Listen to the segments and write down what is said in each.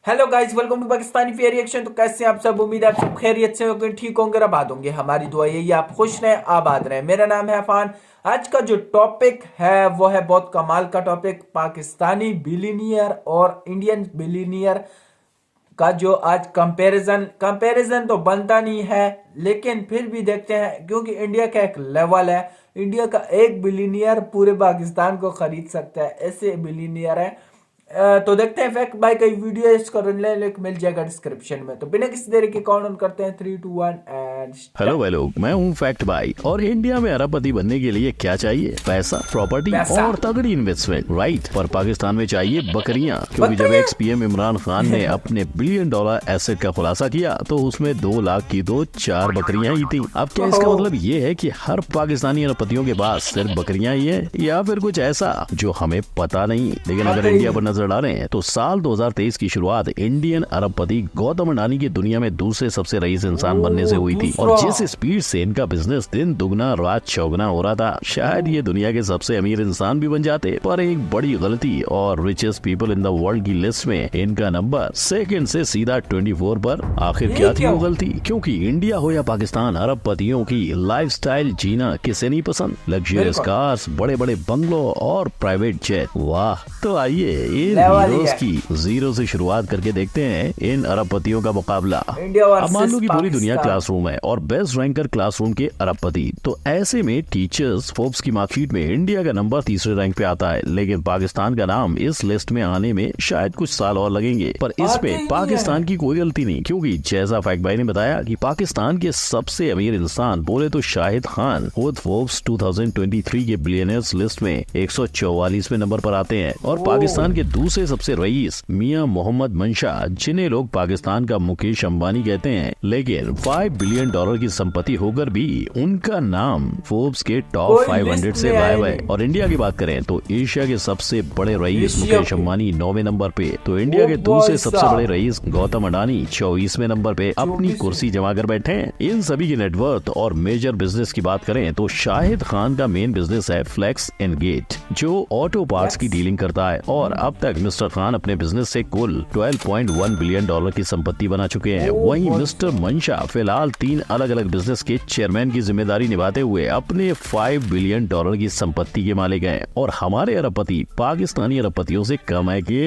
Hello guys, welcome to Pakistani fair reaction. तो कैसे हैं आप सब? उम्मीद है आप सब खैरियत से होंगे, ठीक होंगे, आबाद होंगे। हमारी दुआ यही, आप खुश रहें, आबाद रहें। मेरा नाम है अफान। आज का जो टॉपिक है वो है बहुत कमाल का टॉपिक, पाकिस्तानी बिलीनियर और इंडियन बिलीनियर का जो आज कंपैरिजन तो बनता नहीं है, लेकिन फिर भी देखते हैं, क्योंकि इंडिया का एक लेवल है। इंडिया का एक बिलीनियर पूरे पाकिस्तान को खरीद सकता है, ऐसे बिलीनियर है। तो देखते हैं फैक्ट बाय कई वीडियो, इसका लिंक मिल जाएगा डिस्क्रिप्शन में। तो बिना किसी देरी के काउंट करते हैं 3 2 1 एंड हेलो भाई लोग, मैं हूँ फैक्ट बाई। और इंडिया में अरबपति बनने के लिए क्या चाहिए? पैसा, प्रॉपर्टी और तगड़ी इन्वेस्टमेंट, राइट। पर पाकिस्तान में चाहिए बकरियां, क्योंकि जब एक्स पीएम इमरान खान ने अपने $1 बिलियन एसेट का खुलासा किया तो उसमें 2 लाख की तो 4 बकरियां ही थी। अब क्या इसका मतलब ये है कि हर पाकिस्तानी अरबपतियों के पास सिर्फ बकरियां ही है, या फिर कुछ ऐसा जो हमें पता नहीं? लेकिन अगर इंडिया पर नजर डालें तो साल 2023 की शुरुआत इंडियन अरबपति गौतम अडानी की दुनिया में दूसरे सबसे रईस इंसान बनने से हुई थी। और जिस स्पीड से इनका बिजनेस दिन दुगना रात चौगुना हो रहा था, शायद ये दुनिया के सबसे अमीर इंसान भी बन जाते। पर एक बड़ी गलती, और richest people in the world की लिस्ट में इनका नंबर सेकंड से सीधा 24 पर। आखिर क्या थी वो गलती? क्योंकि इंडिया हो या पाकिस्तान, अरबपतियों की लाइफस्टाइल जीना किसे नहीं पसंद? लग्जरियस कार्स, बड़े बड़े बंगलो और प्राइवेट जेट। वाह, तो आइए इन हीरोज की जीरो से शुरुआत करके देखते हैं इन अरबपतियों का मुकाबला। अब मान लो कि पूरी दुनिया क्लासरूम है और बेस्ट रैंकर क्लासरूम के अरबपति, तो ऐसे में टीचर्स फोर्ब्स की मार्कशीट में इंडिया का नंबर तीसरे रैंक पे आता है। लेकिन पाकिस्तान का नाम इस लिस्ट में आने में शायद कुछ साल और लगेंगे। पर इसमें पाकिस्तान की कोई गलती नहीं, क्योंकि जैसा फैक्ट भाई ने बताया कि पाकिस्तान के सबसे अमीर इंसान बोले तो शाहिद खान खुद फोर्ब्स 2023 के बिलियनर्स लिस्ट में 144वें नंबर पर आते हैं। और पाकिस्तान के दूसरे सबसे रईस मियां मोहम्मद मंशा, जिन्हें लोग पाकिस्तान का मुकेश अंबानी कहते हैं, लेकिन $5 बिलियन की संपत्ति होकर भी उनका नाम फोर्ब्स के टॉप 500 से गायब है। और इंडिया की बात करें तो एशिया के सबसे बड़े रईस मुकेश अंबानी 9वें नंबर पे, तो इंडिया के दूसरे सबसे बड़े रईस गौतम अडानी 24वें नंबर पे अपनी कुर्सी जमा कर बैठे हैं। इन सभी की नेटवर्थ और मेजर बिजनेस की बात करें तो शाहिद खान का मेन बिजनेस है फ्लेक्स एंड गेट, जो ऑटो पार्ट्स की डीलिंग करता है। और अब तक मिस्टर खान अपने बिजनेस से कुल $12.1 बिलियन की संपत्ति बना चुके हैं। वहीं मिस्टर मंशा फिलहाल 3 अलग अलग बिजनेस के चेयरमैन की जिम्मेदारी निभाते हुए अपने $5 बिलियन की संपत्ति के मालिक हैं। और हमारे अरबपति पाकिस्तानी अरबपतियों से कम है कि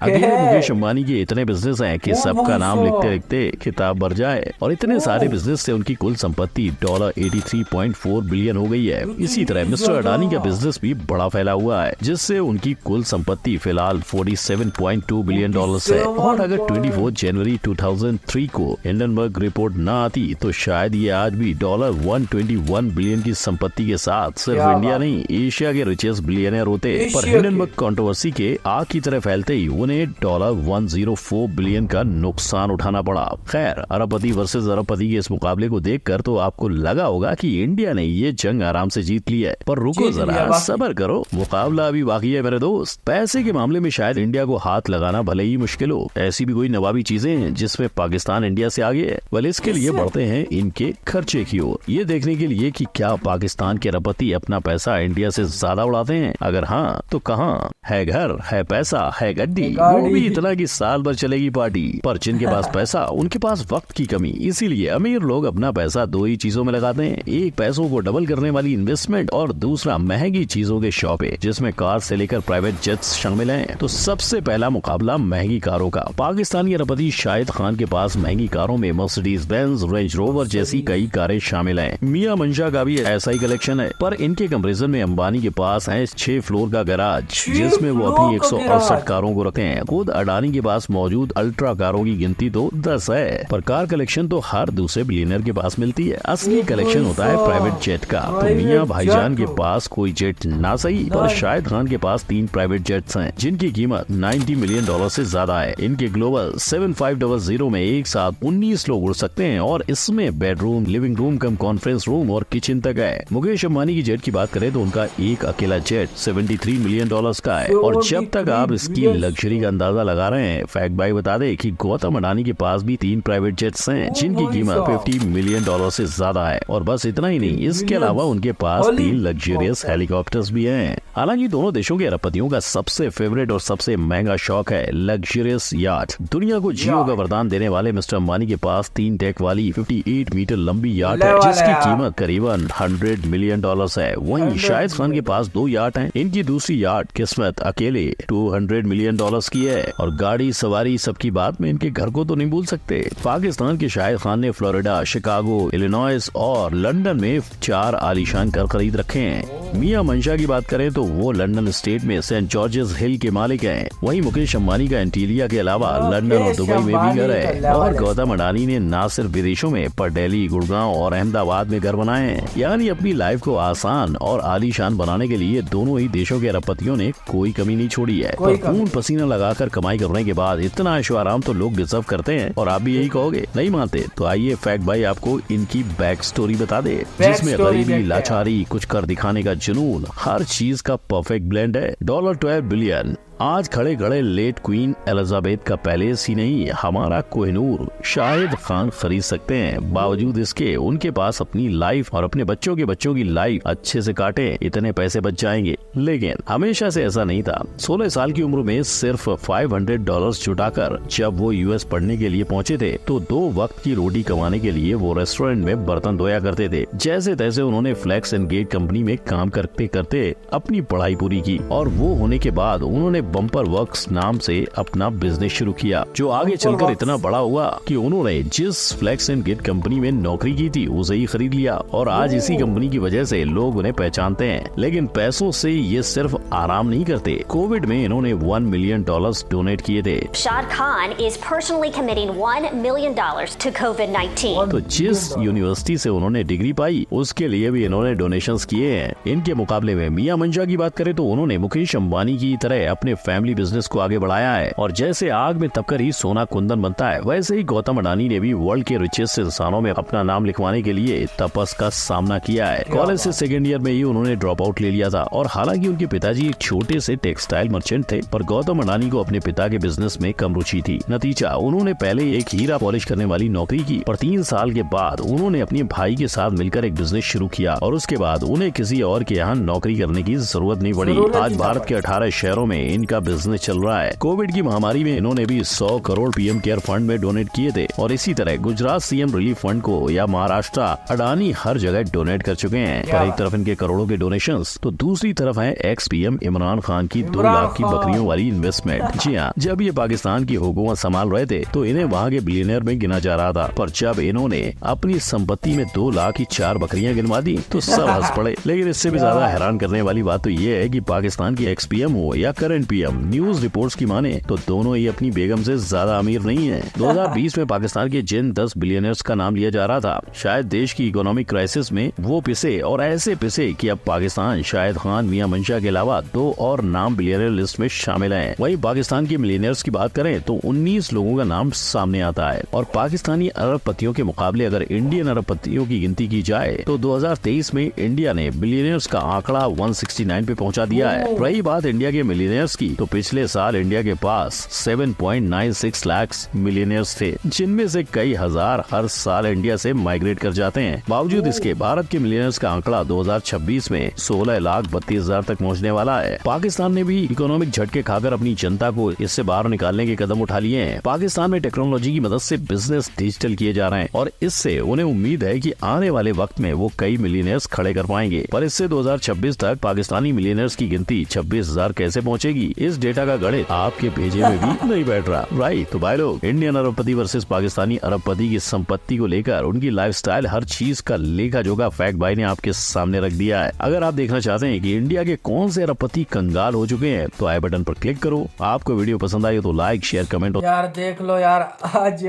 अगले मुकेश अंबानी के इतने बिजनेस हैं कि सबका नाम लिखते लिखते किताब भर जाए। और इतने सारे बिजनेस से उनकी कुल संपत्ति $83.4 बिलियन हो गई है। इसी तरह मिस्टर अडानी का बिजनेस भी बड़ा फैला हुआ है, जिससे उनकी कुल संपत्ति फिलहाल $47.2 बिलियन है। और अगर 24 जनवरी 2003 को हिंडनबर्ग रिपोर्ट न आती तो शायद ये आज भी $121 बिलियन की संपत्ति के साथ सिर्फ इंडिया नहीं, एशिया के रिचेस्ट बिलियनर होते। पर हिंडनबर्ग कंट्रोवर्सी के आग की तरह फैलते ही उन्हें $104 बिलियन का नुकसान उठाना पड़ा। खैर, अरबपति वर्सेस अरबपति के इस मुकाबले को देखकर तो आपको लगा होगा कि इंडिया ने ये जंग आराम से जीत ली है। पर रुको जरा, सब्र करो, मुकाबला अभी बाकी है मेरे दोस्त। पैसे के मामले में शायद इंडिया को हाथ लगाना भले ही मुश्किल हो, ऐसी भी कोई नवाबी चीजें हैं जिसमें पाकिस्तान इंडिया से आगे है। वेल, इसके लिए बढ़ते हैं इनके खर्चे की ओर, ये देखने के लिए कि क्या पाकिस्तान के अरबपति अपना पैसा इंडिया से ज्यादा उड़ाते हैं। अगर हाँ तो कहाँ? है घर, है पैसा, है गड्डी, वो भी इतना कि साल भर चलेगी पार्टी। पर जिनके पास पैसा, उनके पास वक्त की कमी, इसीलिए अमीर लोग अपना पैसा 2 ही चीजों में लगाते हैं। एक पैसों को डबल करने वाली इन्वेस्टमेंट, और दूसरा महंगी चीजों के शॉपिंग, जिसमें कार से लेकर प्राइवेट जेट्स शामिल हैं। तो सबसे पहला मुकाबला महंगी कारों का। पाकिस्तानी अरबपति शाहिद खान के पास महंगी कारों में मर्सिडीज बेंज, रेंज रोवर जैसी कई कारें शामिल हैं। मियां मंशा का भी ऐसा ही कलेक्शन है। पर इनके कंपैरिजन में अंबानी के पास है 6 फ्लोर का गैराज, जिसमें वो अपनी 168 कारों को रखते हैं। खुद अडानी के पास मौजूद अल्ट्रा कारों की गिनती तो 10 है। पर कार कलेक्शन तो हर दूसरे बिलियनर के पास मिलती है। असली कलेक्शन होता है प्राइवेट जेट का। तो मियां भाईजान के पास कोई जेट ना सही, पर शाहिद खान के पास 3 प्राइवेट जेट्स हैं, जिनकी कीमत $90 मिलियन से ज्यादा है। इनके ग्लोबल 7500 में एक साथ 19 लोग उड़ सकते हैं। और इसमें इसमें bedroom, living room cum conference room और किचन तक है। मुकेश अंबानी की जेट की बात करें तो उनका एक अकेला जेट $73 मिलियन का है। और जब तक आप इसकी लग्जरी का अंदाजा लगा रहे हैं, फैक्ट भाई बता दे कि गौतम अडानी के पास भी 3 प्राइवेट जेट्स हैं जिनकी कीमत $50 मिलियन से ज्यादा है। और बस इतना ही नहीं, इसके अलावा उनके पास 3 लग्जरियस हेलीकॉप्टर्स भी हैं। हालांकि दोनों देशों के अरबपतियों का सबसे फेवरेट और सबसे महंगा शौक है लग्जरियस याट। दुनिया को जियो का वरदान देने वाले मिस्टर अंबानी के पास 3 डेक वाली 58 मीटर लंबी याट है जिसकी कीमत करीबन $100 मिलियन है। वहीं शाहिद खान के पास 2 याट हैं। इनकी दूसरी याट किस्मत अकेले $200 मिलियन की है। और गाड़ी सवारी सबकी बात में इनके घर को तो नहीं भूल सकते। पाकिस्तान के शाहिद खान ने फ्लोरिडा, शिकागो, इलिनॉइस और लंदन में 4 आलीशान घर खरीद रखे हैं। मियां मंशा की बात करें तो वो लंदन स्टेट में सेंट जॉर्जेस हिल के मालिक हैं। वहीं मुकेश अंबानी का एंटीलिया के अलावा लंदन और दुबई में भी घर है। और गौतम अडानी ने न सिर्फ विदेशों में पर दिल्ली, गुड़गांव और अहमदाबाद में घर बनाए हैं। यानी अपनी लाइफ को आसान और आलीशान बनाने के लिए दोनों ही देशों के अरबपतियों ने कोई कमी नहीं छोड़ी है। पर खून पसीना लगाकर कमाई करने के बाद इतना ऐशो आराम तो लोग डिजर्व करते हैं। और आप भी यही कहोगे? नहीं मानते तो आइए फैक्ट भाई आपको इनकी बैक स्टोरी बता दे, जिसमें गरीबी, लाचारी, कुछ कर दिखाने का जुनून, हर चीज का परफेक्ट ब्लेंड है। $12 बिलियन आज खड़े खड़े लेट क्वीन एलिजाबेथ का पैलेस ही नहीं, हमारा कोहिनूर शाहिद खान खरीद सकते हैं। बावजूद इसके उनके पास अपनी लाइफ और अपने बच्चों की लाइफ अच्छे से काटे इतने पैसे बच जाएंगे। लेकिन हमेशा से ऐसा नहीं था। 16 साल की उम्र में सिर्फ $500 जुटाकर जब वो यूएस पढ़ने के लिए पहुंचे थे तो 2 वक्त की रोटी कमाने के लिए वो रेस्टोरेंट में बर्तन धोया करते थे। जैसे तैसे उन्होंने फ्लैक्स एंड गेट कंपनी में काम करते करते अपनी पढ़ाई पूरी की और वो होने के बाद उन्होंने बम्पर वर्क्स नाम से अपना बिजनेस शुरू किया, जो आगे चलकर इतना बड़ा हुआ कि उन्होंने जिस फ्लैक्स एंड गेट कंपनी में नौकरी की थी उसे ही खरीद लिया। और आज इसी कंपनी की वजह से लोग उन्हें पहचानते हैं। लेकिन पैसों से ये सिर्फ आराम नहीं करते। कोविड में इन्होंने $1 मिलियन डोनेट किए थे। Shad Khan is personally committing $1 million to COVID-19. तो जिस यूनिवर्सिटी से उन्होंने डिग्री पाई उसके लिए भी इन्होंने डोनेशंस किए हैं। इनके मुकाबले में मियां मंशा की बात करें तो उन्होंने मुकेश अंबानी की तरह अपने फैमिली बिजनेस को आगे बढ़ाया है। और जैसे आग में तपकर ही सोना कुंदन बनता है, वैसे ही गौतम अडानी ने भी वर्ल्ड के रिचेस्ट इंसानों में अपना नाम लिखवाने के लिए तपस का सामना किया है। कॉलेज से सेकेंड ईयर में ही उन्होंने ड्रॉप आउट ले लिया था। और हालांकि उनके पिताजी एक छोटे से टेक्सटाइल मर्चेंट थे, पर गौतम अडानी को अपने पिता के बिजनेस में कम रुचि थी। नतीजा, उन्होंने पहले एक हीरा पॉलिश करने वाली नौकरी की, पर 3 साल के बाद उन्होंने अपने भाई के साथ मिलकर एक बिजनेस शुरू किया और उसके बाद उन्हें किसी और के यहाँ नौकरी करने की जरूरत नहीं पड़ी। आज भारत के 18 शहरों में इनका बिजनेस चल रहा है। कोविड की महामारी में इन्होंने भी 100 करोड़ पीएम केयर फंड में डोनेट किए थे। और इसी तरह गुजरात सीएम रिलीफ फंड को या महाराष्ट्र अडानी हर जगह डोनेट कर चुके हैं। पर एक तरफ इनके करोड़ों के डोनेशंस तो दूसरी तरफ है एक्स पीएम इमरान खान की 2 लाख की बकरियों वाली इन्वेस्टमेंट। जी हाँ, जब ये पाकिस्तान की हुकूमत संभाल रहे थे तो इन्हें वहाँ के बिलियनर में गिना जा रहा था, पर जब इन्होंने अपनी संपत्ति में 2 लाख की 4 बकरियां गिनवा दी तो सब हंस पड़े। लेकिन इससे भी ज्यादा हैरान करने वाली बात तो ये है कि पाकिस्तान की एक्स पीएम हो या करंट पीएम, न्यूज रिपोर्ट्स की माने तो दोनों ही अपनी बेगम से ज्यादा अमीर नहीं है। 2020 में पाकिस्तान के जिन 10 बिलियनर्स का नाम लिया जा रहा था, शायद देश की इकोनॉमिक क्राइसिस में वो पिसे और ऐसे पिसे कि अब पाकिस्तान शाहिद खान, मियां मंशा के अलावा 2 और नाम बिलियनर लिस्ट में शामिल हैं। वहीं पाकिस्तान के मिलियनर्स की बात करें तो 19 लोगों का नाम सामने आता है। और पाकिस्तानी अरबपतियों के मुकाबले अगर इंडियन अरबपतियों की गिनती की जाए तो 2023 में इंडिया ने बिलियनर्स का आंकड़ा 169 पे पहुंचा दिया है। रही बात इंडिया के मिलियनर्स की तो पिछले साल इंडिया के पास 7.96 लाख मिलियनर्स थे, जिनमें से कई हजार हर साल इंडिया से माइग्रेट कर जाते हैं। बावजूद इसके भारत के मिलियनर्स का आंकड़ा 2026 में 16,32,000 तक पहुंचने वाला है। पाकिस्तान ने भी इकोनॉमिक झटके खाकर अपनी जनता को इससे बाहर निकालने के कदम उठा लिए हैं। पाकिस्तान में टेक्नोलॉजी की मदद से बिजनेस डिजिटल किए जा रहे हैं और इससे उन्हें उम्मीद है कि आने वाले वक्त में वो कई मिलियनर्स खड़े कर पाएंगे। पर इससे 2026 तक पाकिस्तानी मिलियनर्स की गिनती 26,000 कैसे पहुंचेगी, इस डेटा का गणित आपके भेजे में भी नहीं बैठ रहा। राइट, तो भाई लोग, इंडियन अरबपति वर्सेस पाकिस्तानी अरबपति की संपत्ति को लेकर, उनकी लाइफस्टाइल, हर चीज का लेखा जोखा फैक्ट भाई ने आपके सामने रख दिया है। अगर आप देखना चाहते हैं कि इंडिया के कौन से अरबपति कंगाल हो चुके हैं तो आई बटन पर क्लिक करो। आपको वीडियो पसंद आई हो तो लाइक, शेयर, कमेंट। यार देख लो यार, आज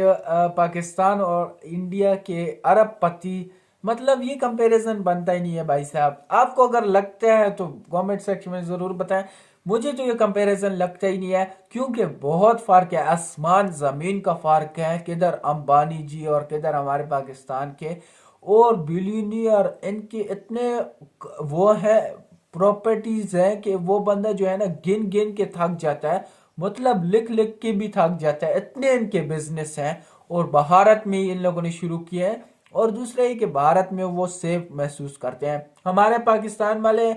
पाकिस्तान और इंडिया के अरबपति, मतलब ये कंपैरिजन बनता ही नहीं है भाई साहब। आपको अगर लगता है तो कमेंट सेक्शन में जरूर बताएं। मुझे तो ये कंपैरिजन लगता ही नहीं है, क्योंकि बहुत फर्क है, आसमान जमीन का फर्क है। किधर अंबानी जी और किधर हमारे पाकिस्तान के और बिलियनियर, इनके इतने वो है प्रॉपर्टीज है कि वो बंदा जो है ना गिन गिन के थक जाता है, मतलब लिख लिख के भी थक जाता है, इतने इनके बिजनेस हैं। और भारत में इन लोगों ने शुरू किए हैं, और दूसरा ये कि भारत में वो सेफ महसूस करते हैं। हमारे पाकिस्तान वाले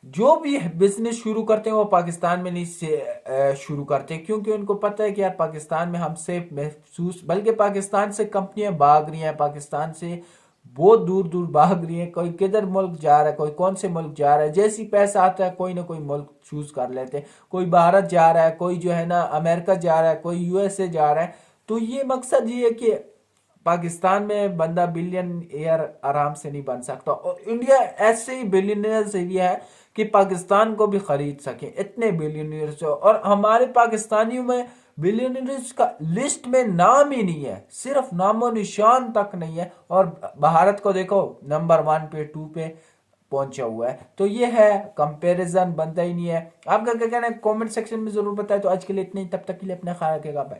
जो भी बिजनेस शुरू करते हैं वो पाकिस्तान में नहीं से शुरू करते, क्योंकि उनको पता है कि यार पाकिस्तान में हम सेफ महसूस, बल्कि पाकिस्तान से कंपनियां भाग रही हैं, पाकिस्तान से बहुत दूर दूर भाग रही है। कोई किधर मुल्क जा रहा है, कोई कौन से मुल्क जा रहा है, जैसी पैसा आता है कोई ना कोई मुल्क चूज कर लेते हैं। कोई भारत जा रहा है, कोई जो है ना अमेरिका जा रहा है, कोई यूएसए जा रहा है। तो ये मकसद ये है कि पाकिस्तान में बंदा बिलियन एयर आराम से नहीं बन सकता, और इंडिया ऐसे ही बिलियनियर्स एरिया है कि पाकिस्तान को भी खरीद सके, इतने बिलियनियर्स। और हमारे पाकिस्तानियों में बिलियनियर्स का लिस्ट में नाम ही नहीं है, सिर्फ नामो निशान तक नहीं है। और भारत को देखो नंबर 1 पे 2 पे पहुंचा हुआ है। तो ये है कंपैरिजन, बनता ही नहीं है। आपका क्या कहना है कमेंट सेक्शन में जरूर बताएं। तो आज के लिए इतने ही, तब तक के लिए अपना ख्याल रखिएगा, बाय।